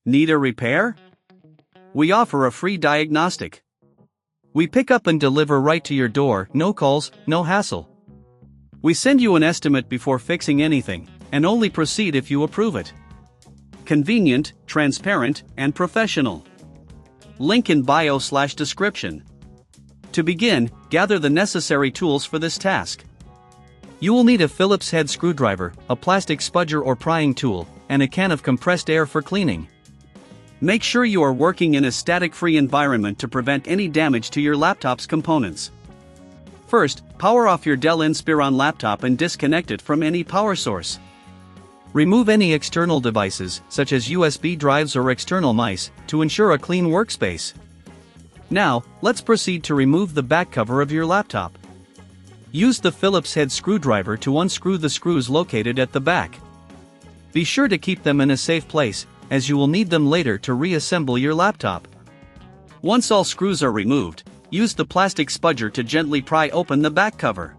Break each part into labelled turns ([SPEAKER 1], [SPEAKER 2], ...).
[SPEAKER 1] Need a repair? We offer a free diagnostic. We pick up and deliver right to your door, no calls, no hassle. We send you an estimate before fixing anything, and only proceed if you approve it. Convenient, transparent, and professional. Link in bio/description. To begin, gather the necessary tools for this task. You will need a Phillips head screwdriver, a plastic spudger or prying tool, and a can of compressed air for cleaning. Make sure you are working in a static-free environment to prevent any damage to your laptop's components. First, power off your Dell Inspiron laptop and disconnect it from any power source. Remove any external devices, such as USB drives or external mice, to ensure a clean workspace. Now, let's proceed to remove the back cover of your laptop. Use the Phillips head screwdriver to unscrew the screws located at the back. Be sure to keep them in a safe place, as you will need them later to reassemble your laptop. Once all screws are removed, use the plastic spudger to gently pry open the back cover.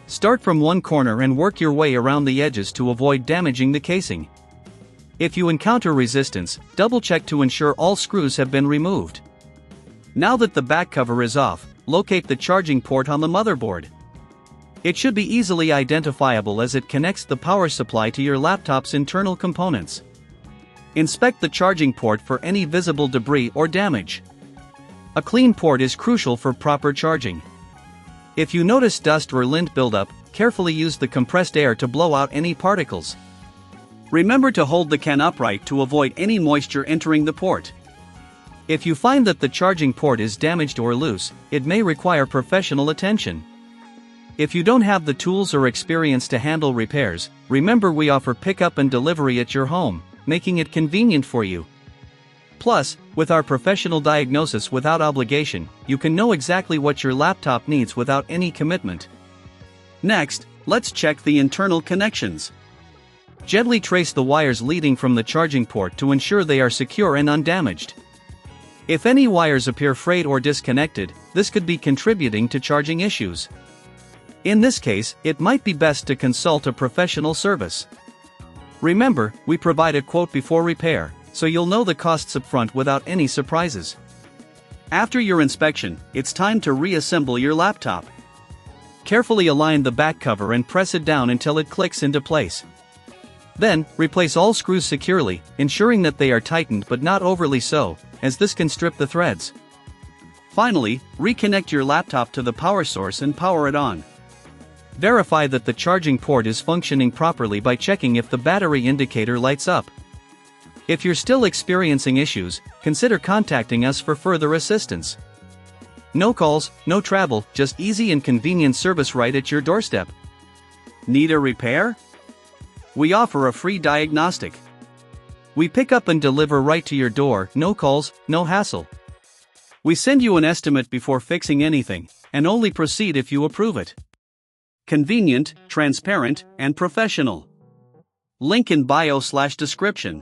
[SPEAKER 1] Start from one corner and work your way around the edges to avoid damaging the casing. If you encounter resistance, double-check to ensure all screws have been removed. Now that the back cover is off, locate the charging port on the motherboard. It should be easily identifiable as it connects the power supply to your laptop's internal components. Inspect the charging port for any visible debris or damage. A clean port is crucial for proper charging. If you notice dust or lint buildup, carefully use the compressed air to blow out any particles. Remember to hold the can upright to avoid any moisture entering the port. If you find that the charging port is damaged or loose, it may require professional attention. If you don't have the tools or experience to handle repairs, remember we offer pickup and delivery at your home, making it convenient for you. Plus, with our professional diagnosis without obligation, you can know exactly what your laptop needs without any commitment. Next, let's check the internal connections. Gently trace the wires leading from the charging port to ensure they are secure and undamaged. If any wires appear frayed or disconnected, this could be contributing to charging issues. In this case, it might be best to consult a professional service. Remember, we provide a quote before repair, so you'll know the costs upfront without any surprises. After your inspection, it's time to reassemble your laptop. Carefully align the back cover and press it down until it clicks into place. Then, replace all screws securely, ensuring that they are tightened but not overly so, as this can strip the threads. Finally, reconnect your laptop to the power source and power it on. Verify that the charging port is functioning properly by checking if the battery indicator lights up. If you're still experiencing issues, consider contacting us for further assistance. No calls, no travel, just easy and convenient service right at your doorstep. Need a repair? We offer a free diagnostic. We pick up and deliver right to your door, no calls, no hassle. We send you an estimate before fixing anything, and only proceed if you approve it. Convenient, transparent, and professional. Link in bio/description.